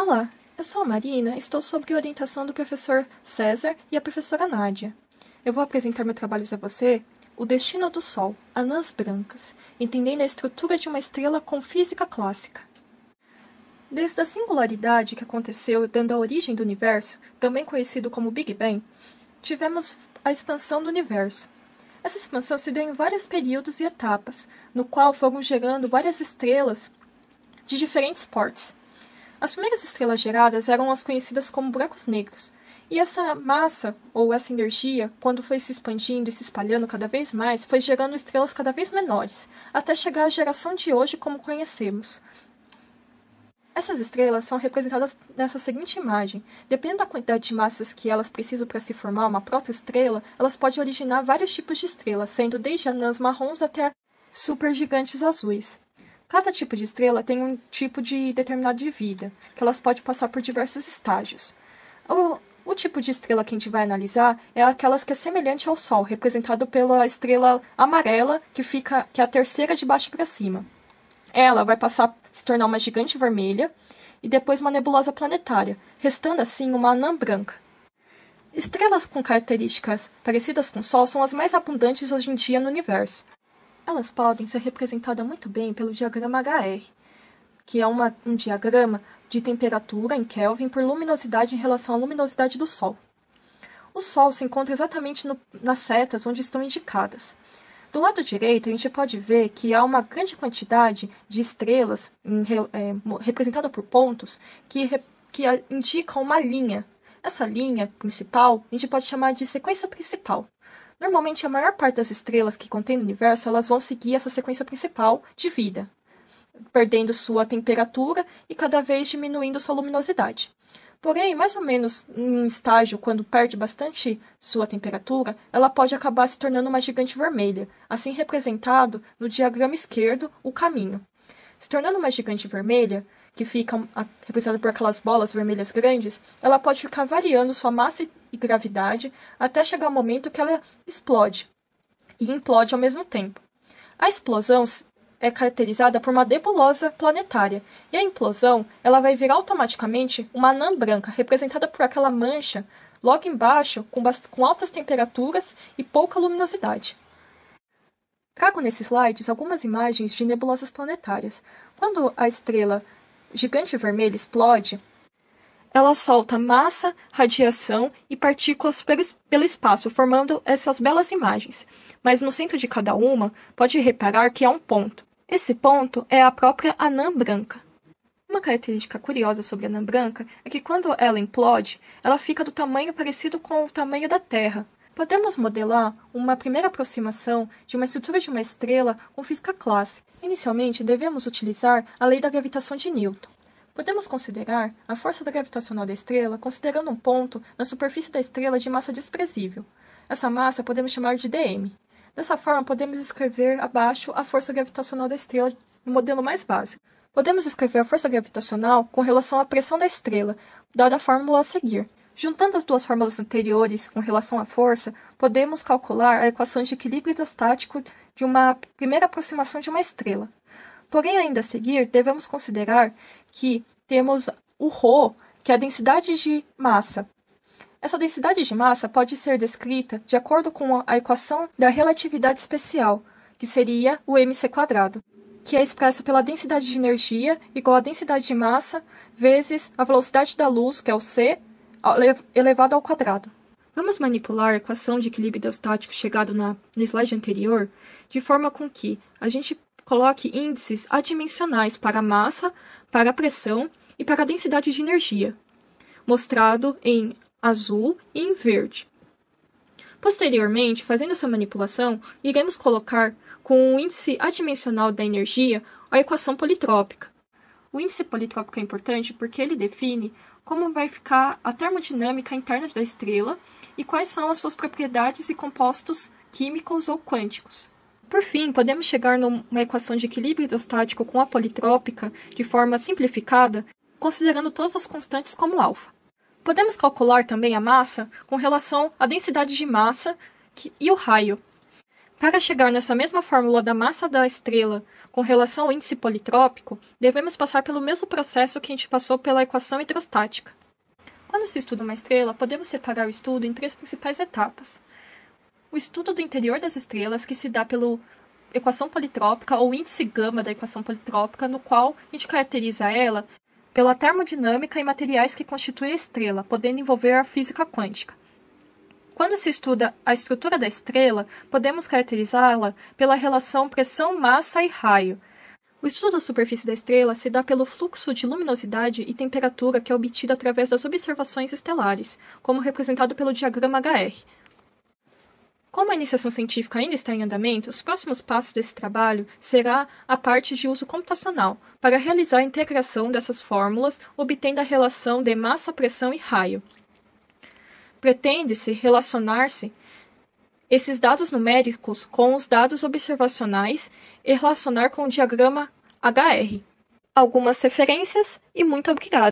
Olá, eu sou a Marina e estou sob orientação do professor César e a professora Nádia. Eu vou apresentar meu trabalho a você, O Destino do Sol, Anãs Brancas, entendendo a estrutura de uma estrela com física clássica. Desde a singularidade que aconteceu dando a origem do universo, também conhecido como Big Bang, tivemos a expansão do universo. Essa expansão se deu em vários períodos e etapas, no qual foram gerando várias estrelas de diferentes portes. As primeiras estrelas geradas eram as conhecidas como buracos negros, e essa massa, ou essa energia, quando foi se expandindo e se espalhando cada vez mais, foi gerando estrelas cada vez menores, até chegar à geração de hoje como conhecemos. Essas estrelas são representadas nessa seguinte imagem. Dependendo da quantidade de massas que elas precisam para se formar uma protoestrela, elas podem originar vários tipos de estrelas, sendo desde anãs marrons até supergigantes azuis. Cada tipo de estrela tem um tipo de determinado de vida, que elas podem passar por diversos estágios. O tipo de estrela que a gente vai analisar é aquelas que é semelhante ao Sol, representado pela estrela amarela, que é a terceira de baixo para cima. Ela vai passar a se tornar uma gigante vermelha e depois uma nebulosa planetária, restando assim uma anã branca. Estrelas com características parecidas com o Sol são as mais abundantes hoje em dia no universo. Elas podem ser representadas muito bem pelo diagrama HR, que é um diagrama de temperatura em Kelvin por luminosidade em relação à luminosidade do Sol. O Sol se encontra exatamente nas setas onde estão indicadas. Do lado direito, a gente pode ver que há uma grande quantidade de estrelas representada por pontos que indicam uma linha. Essa linha principal a gente pode chamar de sequência principal. Normalmente, a maior parte das estrelas que contém no universo, elas vão seguir essa sequência principal de vida, perdendo sua temperatura e cada vez diminuindo sua luminosidade. Porém, mais ou menos em um estágio, quando perde bastante sua temperatura, ela pode acabar se tornando uma gigante vermelha, assim representado no diagrama esquerdo, o caminho. Se tornando uma gigante vermelha, que fica representada por aquelas bolas vermelhas grandes, ela pode ficar variando sua massa e gravidade até chegar ao momento que ela explode e implode ao mesmo tempo. A explosão é caracterizada por uma nebulosa planetária, e a implosão ela vai virar automaticamente uma anã branca, representada por aquela mancha logo embaixo com altas temperaturas e pouca luminosidade. Trago nesses slides algumas imagens de nebulosas planetárias. Quando a estrela gigante vermelha explode, ela solta massa, radiação e partículas pelo espaço, formando essas belas imagens. Mas no centro de cada uma, pode reparar que há um ponto. Esse ponto é a própria anã branca. Uma característica curiosa sobre a anã branca é que quando ela implode, ela fica do tamanho parecido com o tamanho da Terra. Podemos modelar uma primeira aproximação de uma estrutura de uma estrela com física clássica. Inicialmente, devemos utilizar a lei da gravitação de Newton. Podemos considerar a força gravitacional da estrela considerando um ponto na superfície da estrela de massa desprezível. Essa massa podemos chamar de dm. Dessa forma, podemos escrever abaixo a força gravitacional da estrela no modelo mais básico. Podemos escrever a força gravitacional com relação à pressão da estrela, dada a fórmula a seguir. Juntando as duas fórmulas anteriores com relação à força, podemos calcular a equação de equilíbrio hidrostático de uma primeira aproximação de uma estrela. Porém, ainda a seguir, devemos considerar que temos o ρ, que é a densidade de massa. Essa densidade de massa pode ser descrita de acordo com a equação da relatividade especial, que seria o mc², que é expresso pela densidade de energia igual à densidade de massa vezes a velocidade da luz, que é o c, elevado ao quadrado. Vamos manipular a equação de equilíbrio hidrostático chegado no slide anterior, de forma com que a gente coloque índices adimensionais para a massa, para a pressão e para a densidade de energia, mostrado em azul e em verde. Posteriormente, fazendo essa manipulação, iremos colocar com o índice adimensional da energia a equação politrópica. O índice politrópico é importante porque ele define como vai ficar a termodinâmica interna da estrela e quais são as suas propriedades e compostos químicos ou quânticos. Por fim, podemos chegar numa equação de equilíbrio hidrostático com a politrópica de forma simplificada, considerando todas as constantes como alfa. Podemos calcular também a massa com relação à densidade de massa e o raio. Para chegar nessa mesma fórmula da massa da estrela com relação ao índice politrópico, devemos passar pelo mesmo processo que a gente passou pela equação hidrostática. Quando se estuda uma estrela, podemos separar o estudo em 3 principais etapas. O estudo do interior das estrelas, que se dá pela equação politrópica ou índice gama da equação politrópica, no qual a gente caracteriza ela pela termodinâmica e materiais que constituem a estrela, podendo envolver a física quântica. Quando se estuda a estrutura da estrela, podemos caracterizá-la pela relação pressão, massa e raio. O estudo da superfície da estrela se dá pelo fluxo de luminosidade e temperatura que é obtido através das observações estelares, como representado pelo diagrama HR. Como a iniciação científica ainda está em andamento, os próximos passos desse trabalho será a parte de uso computacional, para realizar a integração dessas fórmulas, obtendo a relação de massa, pressão e raio. Pretende-se relacionar-se esses dados numéricos com os dados observacionais e relacionar com o diagrama HR. Algumas referências e muito obrigado!